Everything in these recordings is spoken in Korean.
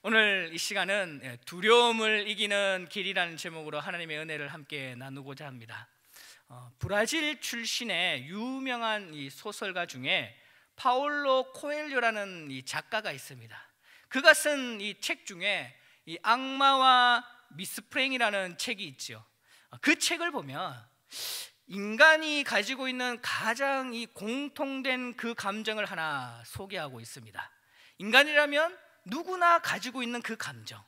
오늘 이 시간은 두려움을 이기는 길이라는 제목으로 하나님의 은혜를 함께 나누고자 합니다. 브라질 출신의 유명한 이 소설가 중에 파울로 코엘료라는 이 작가가 있습니다. 그가 쓴 이 책 중에 이 악마와 미스프랭이라는 책이 있죠. 그 책을 보면 인간이 가지고 있는 가장 이 공통된 그 감정을 하나 소개하고 있습니다. 인간이라면 누구나 가지고 있는 그 감정,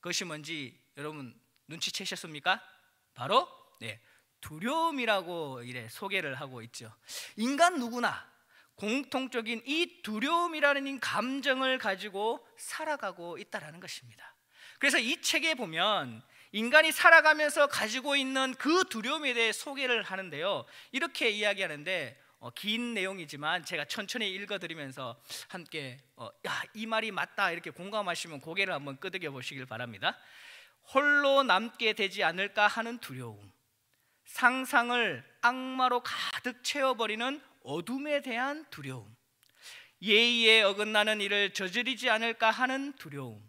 그것이 뭔지 여러분 눈치채셨습니까? 바로 두려움이라고 이래 소개를 하고 있죠. 인간 누구나 공통적인 이 두려움이라는 감정을 가지고 살아가고 있다는 것입니다. 그래서 이 책에 보면 인간이 살아가면서 가지고 있는 그 두려움에 대해 소개를 하는데요, 이렇게 이야기하는데 긴 내용이지만 제가 천천히 읽어드리면서 함께 이 말이 맞다 이렇게 공감하시면 고개를 한번 끄덕여 보시길 바랍니다. 홀로 남게 되지 않을까 하는 두려움, 상상을 악마로 가득 채워버리는 어둠에 대한 두려움, 예의에 어긋나는 일을 저지르지 않을까 하는 두려움,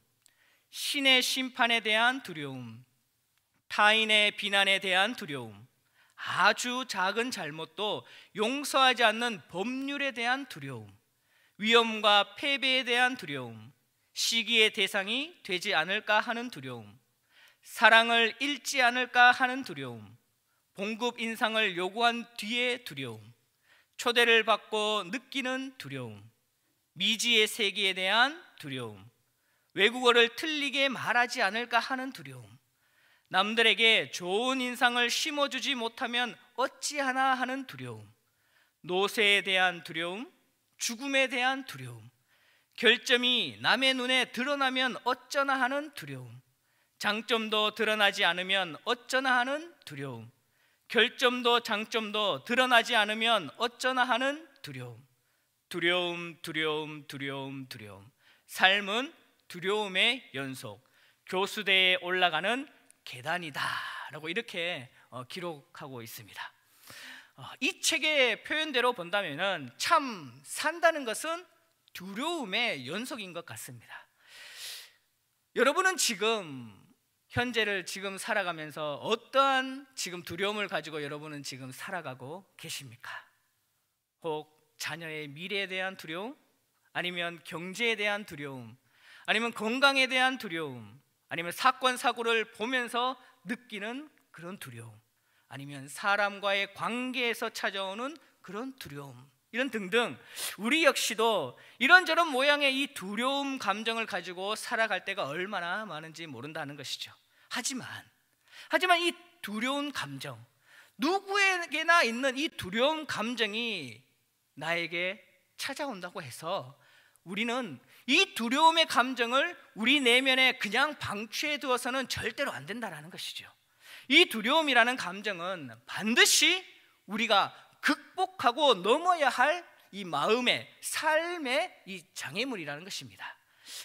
신의 심판에 대한 두려움, 타인의 비난에 대한 두려움, 아주 작은 잘못도 용서하지 않는 법률에 대한 두려움, 위험과 패배에 대한 두려움, 시기의 대상이 되지 않을까 하는 두려움, 사랑을 잃지 않을까 하는 두려움, 봉급 인상을 요구한 뒤의 두려움, 초대를 받고 느끼는 두려움, 미지의 세계에 대한 두려움, 외국어를 틀리게 말하지 않을까 하는 두려움, 남들에게 좋은 인상을 심어주지 못하면 어찌하나 하는 두려움, 노쇠에 대한 두려움, 죽음에 대한 두려움, 결점이 남의 눈에 드러나면 어쩌나 하는 두려움, 장점도 드러나지 않으면 어쩌나 하는 두려움, 결점도 장점도 드러나지 않으면 어쩌나 하는 두려움, 두려움, 두려움, 두려움, 두려움. 삶은 두려움의 연속, 교수대에 올라가는 계단이다 라고 이렇게 기록하고 있습니다. 이 책의 표현대로 본다면 참 산다는 것은 두려움의 연속인 것 같습니다. 여러분은 지금 현재를 지금 살아가면서 어떠한 지금 두려움을 가지고 여러분은 지금 살아가고 계십니까? 혹 자녀의 미래에 대한 두려움, 아니면 경제에 대한 두려움, 아니면 건강에 대한 두려움, 아니면 사건 사고를 보면서 느끼는 그런 두려움, 아니면 사람과의 관계에서 찾아오는 그런 두려움, 이런 등등 우리 역시도 이런저런 모양의 이 두려움 감정을 가지고 살아갈 때가 얼마나 많은지 모른다는 것이죠. 하지만 이 두려운 감정, 누구에게나 있는 이 두려운 감정이 나에게 찾아온다고 해서 우리는 이 두려움의 감정을 우리 내면에 그냥 방치해 두어서는 절대로 안 된다는 것이죠. 이 두려움이라는 감정은 반드시 우리가 극복하고 넘어야 할 이 마음의, 삶의 이 장애물이라는 것입니다.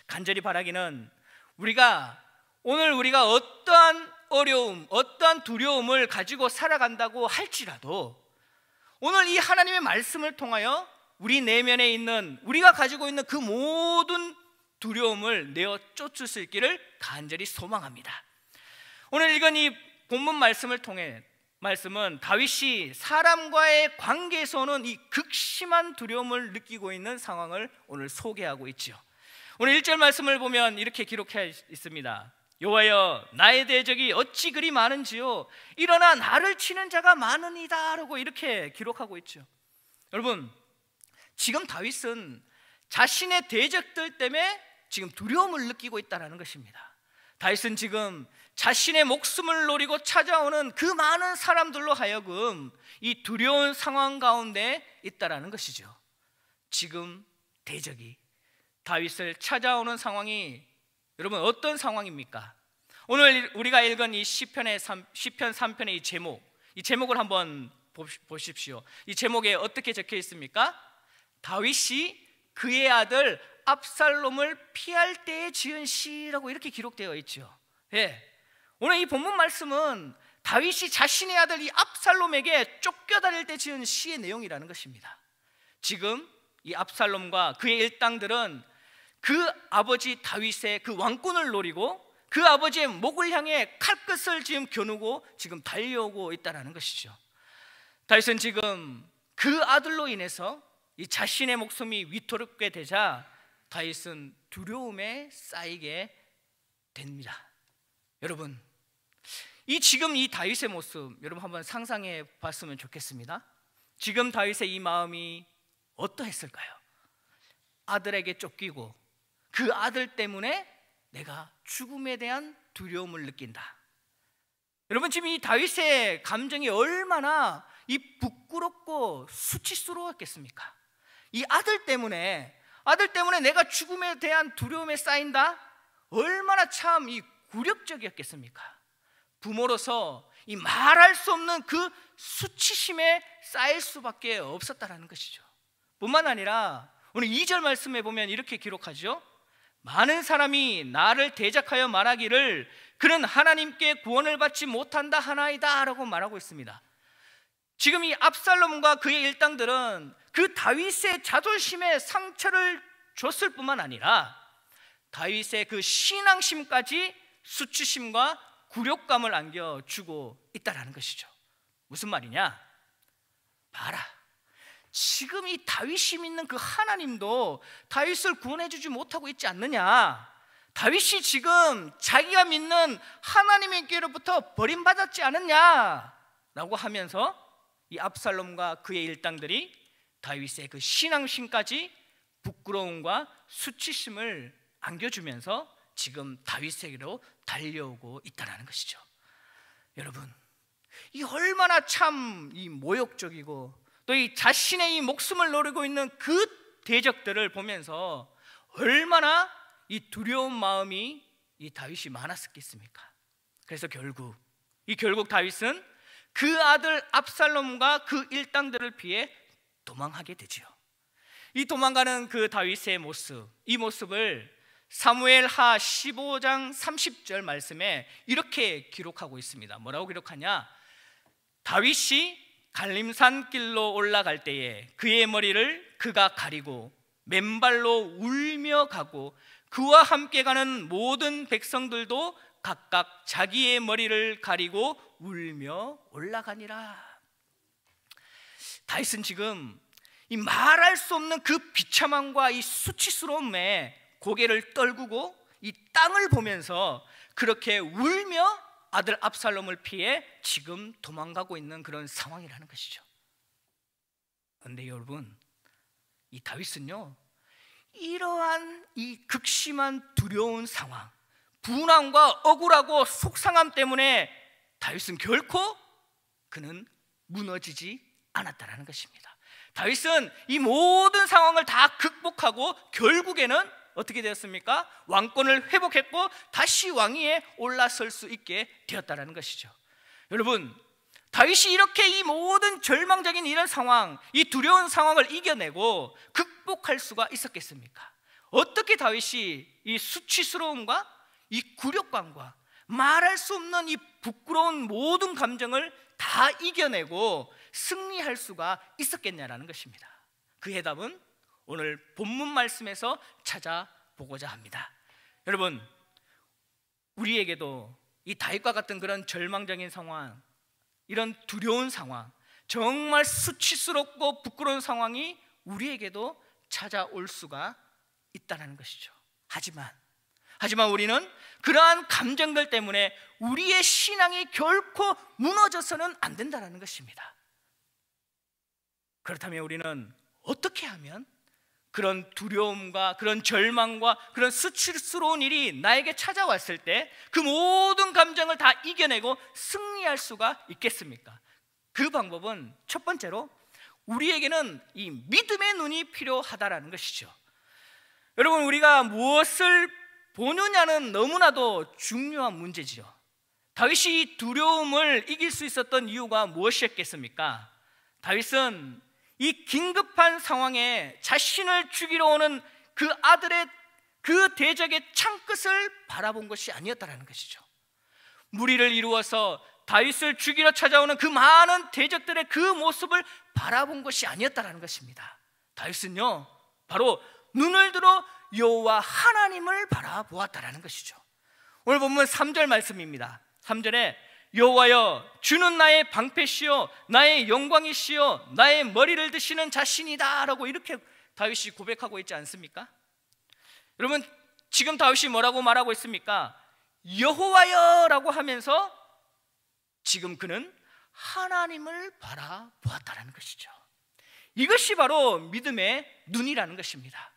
간절히 바라기는 오늘 우리가 어떠한 어려움, 어떠한 두려움을 가지고 살아간다고 할지라도 오늘 이 하나님의 말씀을 통하여 우리 내면에 있는, 우리가 가지고 있는 그 모든 두려움을 내어 쫓을 수 있기를 간절히 소망합니다. 오늘 읽은 이 본문 말씀을 통해 말씀은 다윗이 사람과의 관계에서 오는 이 극심한 두려움을 느끼고 있는 상황을 오늘 소개하고 있죠. 오늘 1절 말씀을 보면 이렇게 기록해 있습니다. 여호와여, 나의 대적이 어찌 그리 많은지요, 일어나 나를 치는 자가 많으니이다 라고 이렇게 기록하고 있죠. 여러분, 지금 다윗은 자신의 대적들 때문에 지금 두려움을 느끼고 있다는 것입니다. 다윗은 지금 자신의 목숨을 노리고 찾아오는 그 많은 사람들로 하여금 이 두려운 상황 가운데 있다는 것이죠. 지금 대적이 다윗을 찾아오는 상황이 여러분 어떤 상황입니까? 오늘 우리가 읽은 이 시편 3편의 이 제목을 한번 보십시오. 이 제목에 어떻게 적혀 있습니까? 다윗이 그의 아들 압살롬을 피할 때에 지은 시라고 이렇게 기록되어 있죠. 오늘 이 본문 말씀은 다윗이 자신의 아들 이 압살롬에게 쫓겨다닐 때 지은 시의 내용이라는 것입니다. 지금 이 압살롬과 그의 일당들은 그 아버지 다윗의 그 왕권을 노리고 그 아버지의 목을 향해 칼끝을 지금 겨누고 지금 달려오고 있다는 것이죠. 다윗은 지금 그 아들로 인해서 이 자신의 목숨이 위태롭게 되자 다윗은 두려움에 쌓이게 됩니다. 여러분, 지금 이 다윗의 모습 여러분 한번 상상해 봤으면 좋겠습니다. 지금 다윗의 이 마음이 어떠했을까요? 아들에게 쫓기고 그 아들 때문에 내가 죽음에 대한 두려움을 느낀다. 여러분, 지금 이 다윗의 감정이 얼마나 이 부끄럽고 수치스러웠겠습니까? 이 아들 때문에 내가 죽음에 대한 두려움에 쌓인다? 얼마나 참 이 굴욕적이었겠습니까? 부모로서 이 말할 수 없는 그 수치심에 쌓일 수밖에 없었다는 것이죠. 뿐만 아니라 오늘 2절 말씀에 보면 이렇게 기록하죠. 많은 사람이 나를 대적하여 말하기를 그는 하나님께 구원을 받지 못한다 하나이다 라고 말하고 있습니다. 지금 이 압살롬과 그의 일당들은 그 다윗의 자존심에 상처를 줬을 뿐만 아니라 다윗의 그 신앙심까지 수치심과 굴욕감을 안겨주고 있다는 것이죠. 무슨 말이냐? 봐라, 지금 이 다윗이 믿는 그 하나님도 다윗을 구원해주지 못하고 있지 않느냐? 다윗이 지금 자기가 믿는 하나님께로부터 버림받았지 않느냐? 라고 하면서 이 압살롬과 그의 일당들이 다윗의 그 신앙심까지 부끄러움과 수치심을 안겨주면서 지금 다윗에게로 달려오고 있다는 것이죠. 여러분, 이 얼마나 참 이 모욕적이고 또 이 자신의 이 목숨을 노리고 있는 그 대적들을 보면서 얼마나 이 두려운 마음이 이 다윗이 많았겠습니까? 그래서 결국 다윗은 그 아들 압살롬과 그 일당들을 피해 도망하게 되지요. 이 도망가는 그 다윗의 모습, 이 모습을 사무엘하 15장 30절 말씀에 이렇게 기록하고 있습니다. 뭐라고 기록하냐? 다윗이 갈림산 길로 올라갈 때에 그의 머리를 그가 가리고 맨발로 울며 가고 그와 함께 가는 모든 백성들도 각각 자기의 머리를 가리고 울며 올라가니라. 다윗은 지금 이 말할 수 없는 그 비참함과 이 수치스러움에 고개를 떨구고 이 땅을 보면서 그렇게 울며 아들 압살롬을 피해 지금 도망가고 있는 그런 상황이라는 것이죠. 그런데 여러분, 이 다윗은요, 이러한 이 극심한 두려운 상황, 분함과 억울하고 속상함 때문에 다윗은 결코 그는 무너지지 않았다는 것입니다. 다윗은 이 모든 상황을 다 극복하고 결국에는 어떻게 되었습니까? 왕권을 회복했고 다시 왕위에 올라설 수 있게 되었다는 것이죠. 여러분, 다윗이 이렇게 이 모든 절망적인 이런 상황, 이 두려운 상황을 이겨내고 극복할 수가 있었겠습니까? 어떻게 다윗이 이 수치스러움과 이 굴욕감과 말할 수 없는 이 부끄러운 모든 감정을 다 이겨내고 승리할 수가 있었겠냐라는 것입니다. 그 해답은 오늘 본문 말씀에서 찾아보고자 합니다. 여러분, 우리에게도 이 다윗과 같은 그런 절망적인 상황, 이런 두려운 상황, 정말 수치스럽고 부끄러운 상황이 우리에게도 찾아올 수가 있다는 것이죠. 하지만 우리는 그러한 감정들 때문에 우리의 신앙이 결코 무너져서는 안 된다는 것입니다. 그렇다면 우리는 어떻게 하면 그런 두려움과 그런 절망과 그런 수치스러운 일이 나에게 찾아왔을 때 그 모든 감정을 다 이겨내고 승리할 수가 있겠습니까? 그 방법은 첫 번째로 우리에게는 이 믿음의 눈이 필요하다라는 것이죠. 여러분, 우리가 무엇을 보느냐는 너무나도 중요한 문제지요. 다윗이 이 두려움을 이길 수 있었던 이유가 무엇이었겠습니까? 다윗은 이 긴급한 상황에 자신을 죽이러 오는 그 아들의 그 대적의 창끝을 바라본 것이 아니었다는 것이죠. 무리를 이루어서 다윗을 죽이러 찾아오는 그 많은 대적들의 그 모습을 바라본 것이 아니었다는 것입니다. 다윗은요, 바로 눈을 들어 여호와 하나님을 바라보았다라는 것이죠. 오늘 본문 3절 말씀입니다. 3절에 여호와여 주는 나의 방패시요 나의 영광이시요 나의 머리를 드시는 자신이다 라고 이렇게 다윗이 고백하고 있지 않습니까? 여러분, 지금 다윗이 뭐라고 말하고 있습니까? 여호와여 라고 하면서 지금 그는 하나님을 바라보았다라는 것이죠. 이것이 바로 믿음의 눈이라는 것입니다.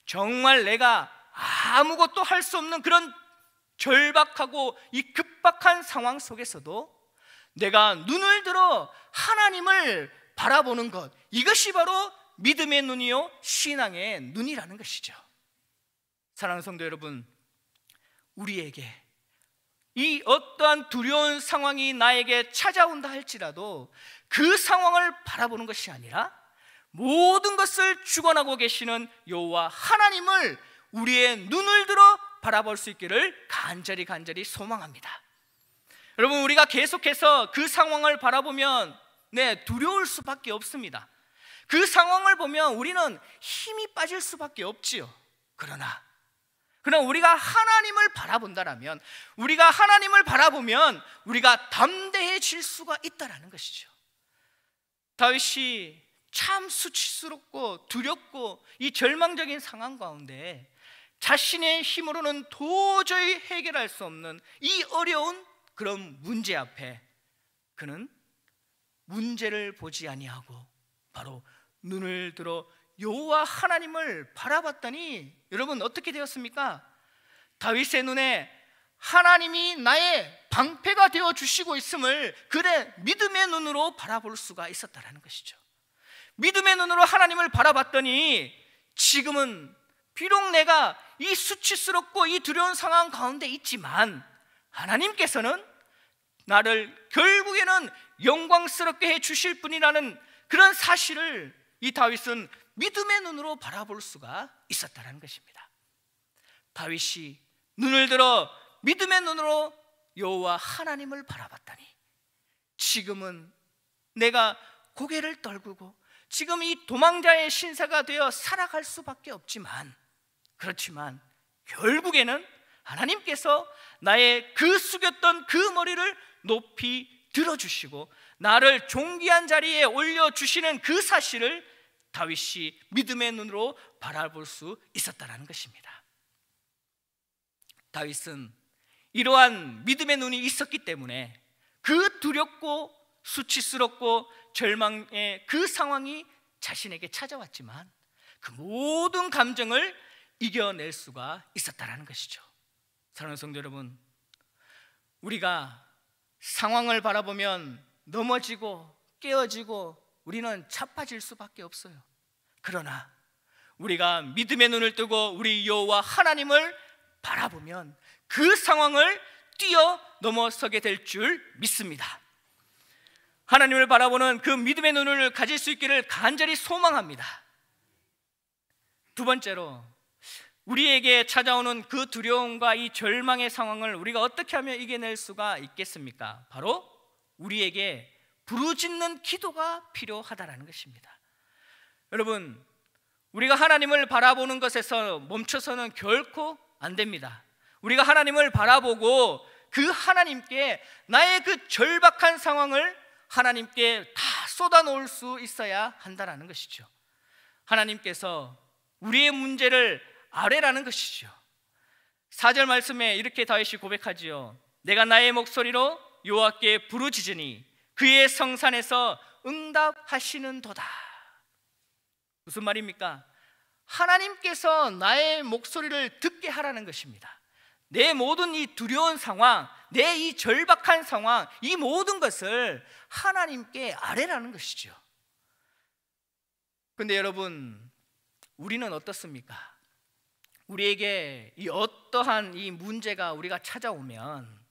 정말 내가 아무것도 할 수 없는 그런 절박하고 이 급박한 상황 속에서도 내가 눈을 들어 하나님을 바라보는 것, 이것이 바로 믿음의 눈이요 신앙의 눈이라는 것이죠. 사랑하는 성도 여러분, 우리에게 이 어떠한 두려운 상황이 나에게 찾아온다 할지라도 그 상황을 바라보는 것이 아니라 모든 것을 주관하고 계시는 여호와 하나님을 우리의 눈을 들어 바라볼 수 있기를 간절히 소망합니다. 여러분, 우리가 계속해서 그 상황을 바라보면 두려울 수밖에 없습니다. 그 상황을 보면 우리는 힘이 빠질 수밖에 없지요. 그러나 우리가 하나님을 바라본다라면, 우리가 하나님을 바라보면 우리가 담대해질 수가 있다라는 것이죠. 다윗이 참 수치스럽고 두렵고 이 절망적인 상황 가운데 자신의 힘으로는 도저히 해결할 수 없는 이 어려운 그런 문제 앞에 그는 문제를 보지 아니하고 바로 눈을 들어 여호와 하나님을 바라봤더니 여러분 어떻게 되었습니까? 다윗의 눈에 하나님이 나의 방패가 되어 주시고 있음을 그의 믿음의 눈으로 바라볼 수가 있었다라는 것이죠. 믿음의 눈으로 하나님을 바라봤더니 지금은 비록 내가 이 수치스럽고 이 두려운 상황 가운데 있지만 하나님께서는 나를 결국에는 영광스럽게 해 주실 분이라는 그런 사실을 이 다윗은 믿음의 눈으로 바라볼 수가 있었다는 것입니다. 다윗이 눈을 들어 믿음의 눈으로 여호와 하나님을 바라봤다니 지금은 내가 고개를 떨구고 지금 이 도망자의 신사가 되어 살아갈 수밖에 없지만, 그렇지만 결국에는 하나님께서 나의 그 숙였던 그 머리를 높이 들어주시고 나를 존귀한 자리에 올려주시는 그 사실을 다윗이 믿음의 눈으로 바라볼 수 있었다는 것입니다. 다윗은 이러한 믿음의 눈이 있었기 때문에 그 두렵고 수치스럽고 절망의 그 상황이 자신에게 찾아왔지만 그 모든 감정을 이겨낼 수가 있었다는 것이죠. 사랑하는 성도 여러분, 우리가 상황을 바라보면 넘어지고 깨어지고 우리는 자빠질 수밖에 없어요. 그러나 우리가 믿음의 눈을 뜨고 우리 여호와 하나님을 바라보면 그 상황을 뛰어넘어서게 될 줄 믿습니다. 하나님을 바라보는 그 믿음의 눈을 가질 수 있기를 간절히 소망합니다. 두 번째로, 우리에게 찾아오는 그 두려움과 이 절망의 상황을 우리가 어떻게 하면 이겨낼 수가 있겠습니까? 바로 우리에게 부르짖는 기도가 필요하다는 것입니다. 여러분, 우리가 하나님을 바라보는 것에서 멈춰서는 결코 안 됩니다. 우리가 하나님을 바라보고 그 하나님께 나의 그 절박한 상황을 하나님께 다 쏟아놓을 수 있어야 한다는 것이죠. 하나님께서 우리의 문제를 아뢰라는 것이죠. 4절 말씀에 이렇게 다윗이 고백하지요. 내가 나의 목소리로 여호와께 부르짖으니 그의 성산에서 응답하시는도다. 무슨 말입니까? 하나님께서 나의 목소리를 듣게 하라는 것입니다. 내 모든 이 두려운 상황, 내 이 절박한 상황, 이 모든 것을 하나님께 아뢰라는 것이죠. 그런데 여러분, 우리는 어떻습니까? 우리에게 이 어떠한 이 문제가 우리가 찾아오면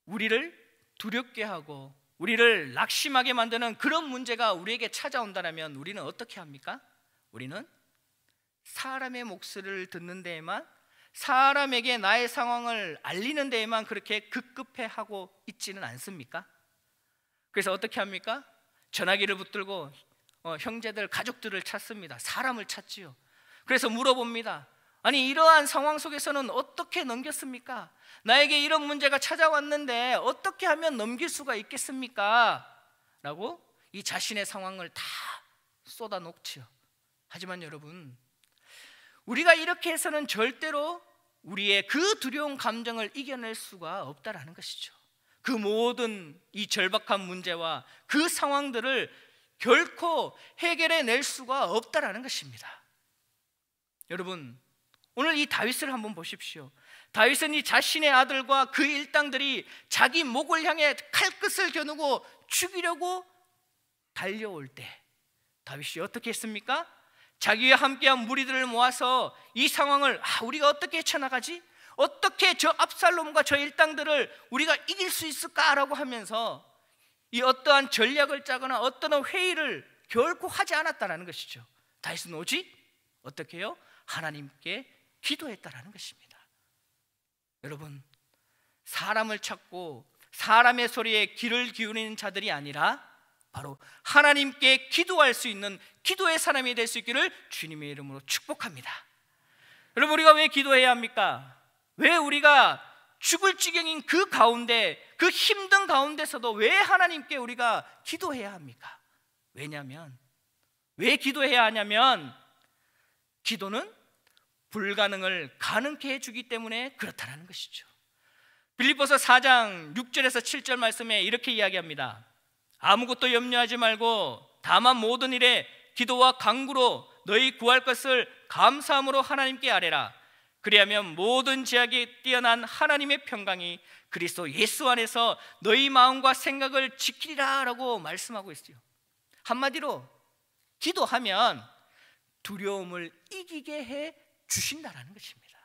우리를 두렵게 하고 우리를 낙심하게 만드는 그런 문제가 우리에게 찾아온다면 우리는 어떻게 합니까? 우리는 사람의 목소리를 듣는 데에만, 사람에게 나의 상황을 알리는 데에만 그렇게 급급해하고 있지는 않습니까? 그래서 어떻게 합니까? 전화기를 붙들고 형제들, 가족들을 찾습니다. 사람을 찾지요. 그래서 물어봅니다. 아니, 이러한 상황 속에서는 어떻게 넘겼습니까? 나에게 이런 문제가 찾아왔는데 어떻게 하면 넘길 수가 있겠습니까? 라고 이 자신의 상황을 다 쏟아놓지요. 하지만 여러분, 우리가 이렇게 해서는 절대로 우리의 그 두려운 감정을 이겨낼 수가 없다라는 것이죠. 그 모든 이 절박한 문제와 그 상황들을 결코 해결해낼 수가 없다라는 것입니다. 여러분, 오늘 이 다윗을 한번 보십시오. 다윗은 이 자신의 아들과 그 일당들이 자기 목을 향해 칼끝을 겨누고 죽이려고 달려올 때 다윗이 어떻게 했습니까? 자기와 함께한 무리들을 모아서 이 상황을 우리가 어떻게 헤쳐나가지? 어떻게 저 압살롬과 저 일당들을 우리가 이길 수 있을까라고 하면서 이 어떠한 전략을 짜거나 어떤 회의를 결코 하지 않았다는 것이죠. 다윗은 오직 어떻게 해요? 하나님께 기도했다라는 것입니다. 여러분, 사람을 찾고 사람의 소리에 귀를 기울이는 자들이 아니라 바로 하나님께 기도할 수 있는 기도의 사람이 될 수 있기를 주님의 이름으로 축복합니다. 여러분, 우리가 왜 기도해야 합니까? 왜 우리가 죽을 지경인 그 가운데, 그 힘든 가운데서도 왜 하나님께 우리가 기도해야 합니까? 왜냐하면, 왜 기도해야 하냐면 기도는 불가능을 가능케 해주기 때문에 그렇다는 것이죠. 빌립보서 4장 6절에서 7절 말씀에 이렇게 이야기합니다. 아무것도 염려하지 말고 다만 모든 일에 기도와 간구로 너희 구할 것을 감사함으로 하나님께 아뢰라. 그리하면 모든 지약에 뛰어난 하나님의 평강이 그리스도 예수 안에서 너희 마음과 생각을 지키리라 라고 말씀하고 있어요. 한마디로 기도하면 두려움을 이기게 해 주신다라는 것입니다.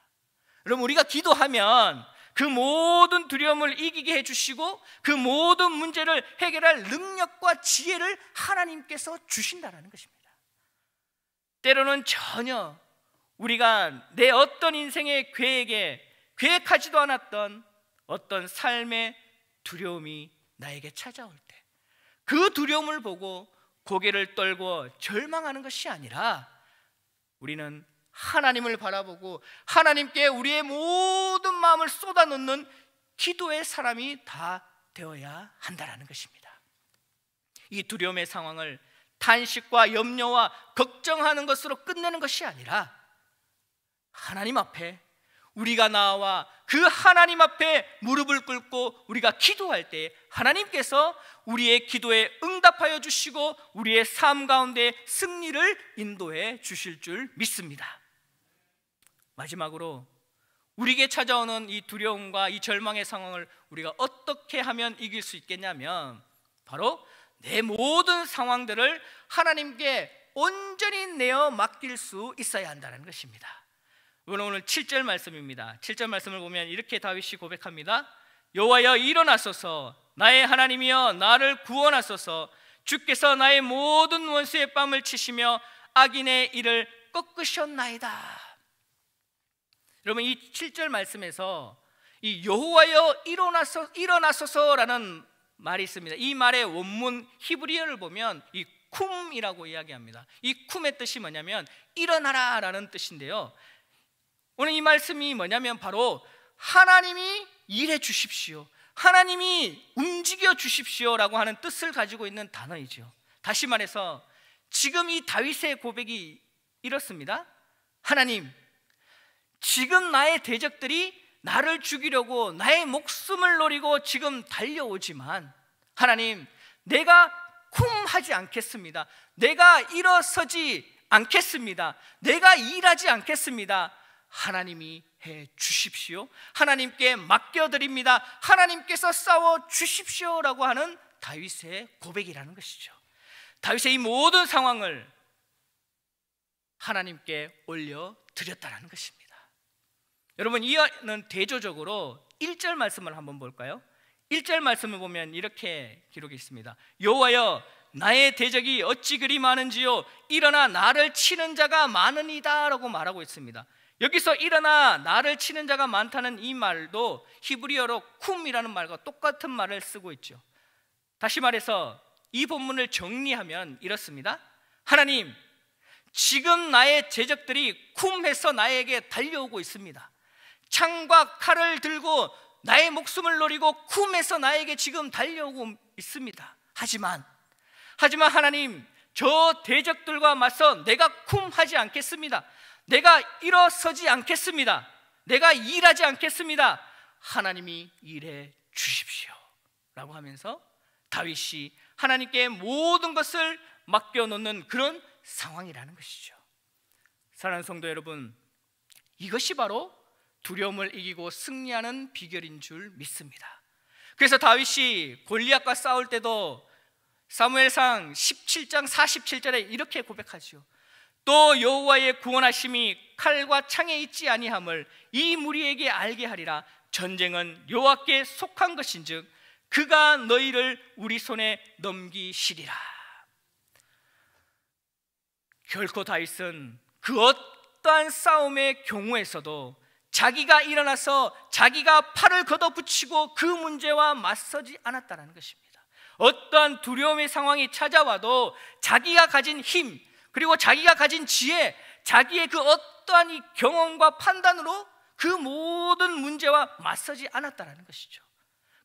여러분, 우리가 기도하면 그 모든 두려움을 이기게 해주시고 그 모든 문제를 해결할 능력과 지혜를 하나님께서 주신다라는 것입니다. 때로는 전혀 우리가 내 어떤 인생의 계획하지도 않았던 어떤 삶의 두려움이 나에게 찾아올 때 그 두려움을 보고 고개를 떨고 절망하는 것이 아니라 우리는 하나님을 바라보고 하나님께 우리의 모든 마음을 쏟아놓는 기도의 사람이 다 되어야 한다는 것입니다. 이 두려움의 상황을 탄식과 염려와 걱정하는 것으로 끝내는 것이 아니라 하나님 앞에 우리가 나와 그 하나님 앞에 무릎을 꿇고 우리가 기도할 때 하나님께서 우리의 기도에 응답하여 주시고 우리의 삶 가운데 승리를 인도해 주실 줄 믿습니다. 마지막으로 우리에게 찾아오는 이 두려움과 이 절망의 상황을 우리가 어떻게 하면 이길 수 있겠냐면 바로 내 모든 상황들을 하나님께 온전히 내어 맡길 수 있어야 한다는 것입니다. 오늘 7절 말씀입니다. 7절 말씀을 보면 이렇게 다윗이 고백합니다. 여호와여 일어나소서, 나의 하나님이여 나를 구원하소서. 주께서 나의 모든 원수의 뺨을 치시며 악인의 일을 꺾으셨나이다. 여러분, 이 7절 말씀에서 이 여호와여 일어나소서라는 말이 있습니다. 이 말의 원문 히브리어를 보면 이 쿰이라고 이야기합니다. 이 쿰의 뜻이 뭐냐면 일어나라 라는 뜻인데요, 오늘 이 말씀이 뭐냐면 바로 하나님이 일해 주십시오, 하나님이 움직여 주십시오 라고 하는 뜻을 가지고 있는 단어이죠. 다시 말해서 지금 이 다윗의 고백이 이렇습니다. 하나님, 지금 나의 대적들이 나를 죽이려고 나의 목숨을 노리고 지금 달려오지만 하나님, 내가 쿰하지 않겠습니다. 내가 일어서지 않겠습니다. 내가 일하지 않겠습니다. 하나님이 해 주십시오. 하나님께 맡겨드립니다. 하나님께서 싸워 주십시오 라고 하는 다윗의 고백이라는 것이죠. 다윗의 이 모든 상황을 하나님께 올려드렸다는 것입니다. 여러분, 이는 대조적으로 1절 말씀을 한번 볼까요? 1절 말씀을 보면 이렇게 기록이 있습니다. 여호와여 나의 대적이 어찌 그리 많은지요, 일어나 나를 치는 자가 많으니이다 라고 말하고 있습니다. 여기서 일어나 나를 치는 자가 많다는 이 말도 히브리어로 쿰이라는 말과 똑같은 말을 쓰고 있죠. 다시 말해서 이 본문을 정리하면 이렇습니다. 하나님, 지금 나의 제적들이 쿰해서 나에게 달려오고 있습니다. 창과 칼을 들고 나의 목숨을 노리고 쿰해서 나에게 지금 달려오고 있습니다. 하지만 하나님, 저 대적들과 맞서 내가 쿰하지 않겠습니다. 내가 일어서지 않겠습니다. 내가 일하지 않겠습니다. 하나님이 일해 주십시오 라고 하면서 다윗이 하나님께 모든 것을 맡겨놓는 그런 상황이라는 것이죠. 사랑하는 성도 여러분, 이것이 바로 두려움을 이기고 승리하는 비결인 줄 믿습니다. 그래서 다윗이 골리앗과 싸울 때도 사무엘상 17장 47절에 이렇게 고백하지요. 또 여호와의 구원하심이 칼과 창에 있지 아니함을 이 무리에게 알게 하리라. 전쟁은 여호와께 속한 것인즉 그가 너희를 우리 손에 넘기시리라. 결코 다윗은 그 어떠한 싸움의 경우에서도 자기가 일어나서 자기가 팔을 걷어붙이고 그 문제와 맞서지 않았다는 것입니다. 어떠한 두려움의 상황이 찾아와도 자기가 가진 힘, 그리고 자기가 가진 지혜, 자기의 그 어떠한 이 경험과 판단으로 그 모든 문제와 맞서지 않았다는 것이죠.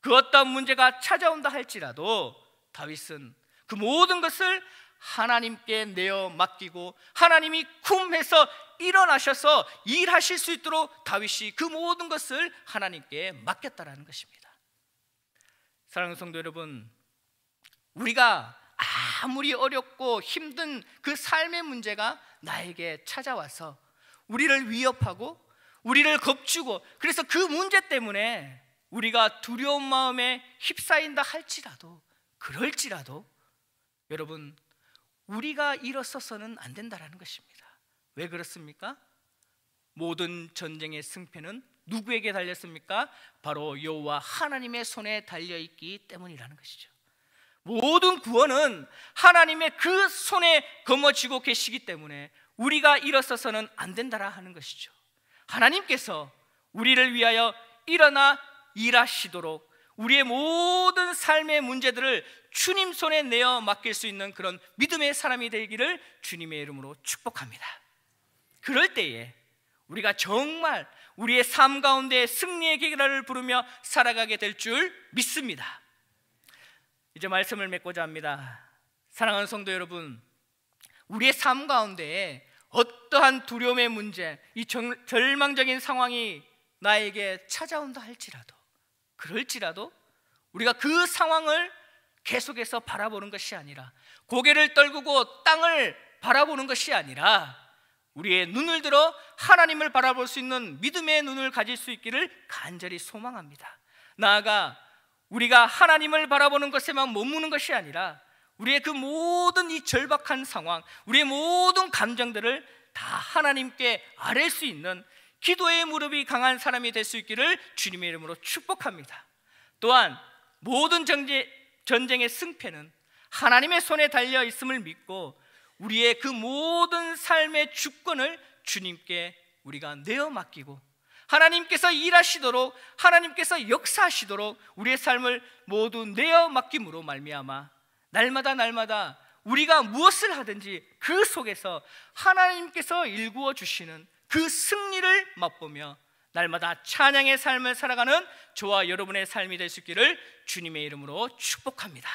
그 어떠한 문제가 찾아온다 할지라도 다윗은 그 모든 것을 하나님께 내어 맡기고 하나님이 쿰해서 일어나셔서 일하실 수 있도록 다윗이 그 모든 것을 하나님께 맡겼다는 것입니다. 사랑하는 성도 여러분, 우리가 아무리 어렵고 힘든 그 삶의 문제가 나에게 찾아와서 우리를 위협하고 우리를 겁주고, 그래서 그 문제 때문에 우리가 두려운 마음에 휩싸인다 할지라도, 그럴지라도 여러분, 우리가 일어서서는 안 된다는 것입니다. 왜 그렇습니까? 모든 전쟁의 승패는 누구에게 달렸습니까? 바로 여호와 하나님의 손에 달려있기 때문이라는 것이죠. 모든 구원은 하나님의 그 손에 거머쥐고 계시기 때문에 우리가 일어서서는 안 된다라 하는 것이죠. 하나님께서 우리를 위하여 일어나 일하시도록 우리의 모든 삶의 문제들을 주님 손에 내어 맡길 수 있는 그런 믿음의 사람이 되기를 주님의 이름으로 축복합니다. 그럴 때에 우리가 정말 우리의 삶 가운데 승리의 계기를 부르며 살아가게 될 줄 믿습니다. 이제 말씀을 맺고자 합니다. 사랑하는 성도 여러분, 우리의 삶 가운데 어떠한 두려움의 문제, 이 절망적인 상황이 나에게 찾아온다 할지라도, 그럴지라도 우리가 그 상황을 계속해서 바라보는 것이 아니라, 고개를 떨구고 땅을 바라보는 것이 아니라 우리의 눈을 들어 하나님을 바라볼 수 있는 믿음의 눈을 가질 수 있기를 간절히 소망합니다. 나아가 우리가 하나님을 바라보는 것에만 머무는 것이 아니라 우리의 그 모든 이 절박한 상황, 우리의 모든 감정들을 다 하나님께 아뢰 수 있는 기도의 무릎이 강한 사람이 될 수 있기를 주님의 이름으로 축복합니다. 또한 모든 전쟁의 승패는 하나님의 손에 달려 있음을 믿고 우리의 그 모든 삶의 주권을 주님께 우리가 내어 맡기고 하나님께서 일하시도록, 하나님께서 역사하시도록 우리의 삶을 모두 내어 맡김으로 말미암아 날마다 우리가 무엇을 하든지 그 속에서 하나님께서 일구어 주시는 그 승리를 맛보며 날마다 찬양의 삶을 살아가는 저와 여러분의 삶이 될 수 있기를 주님의 이름으로 축복합니다.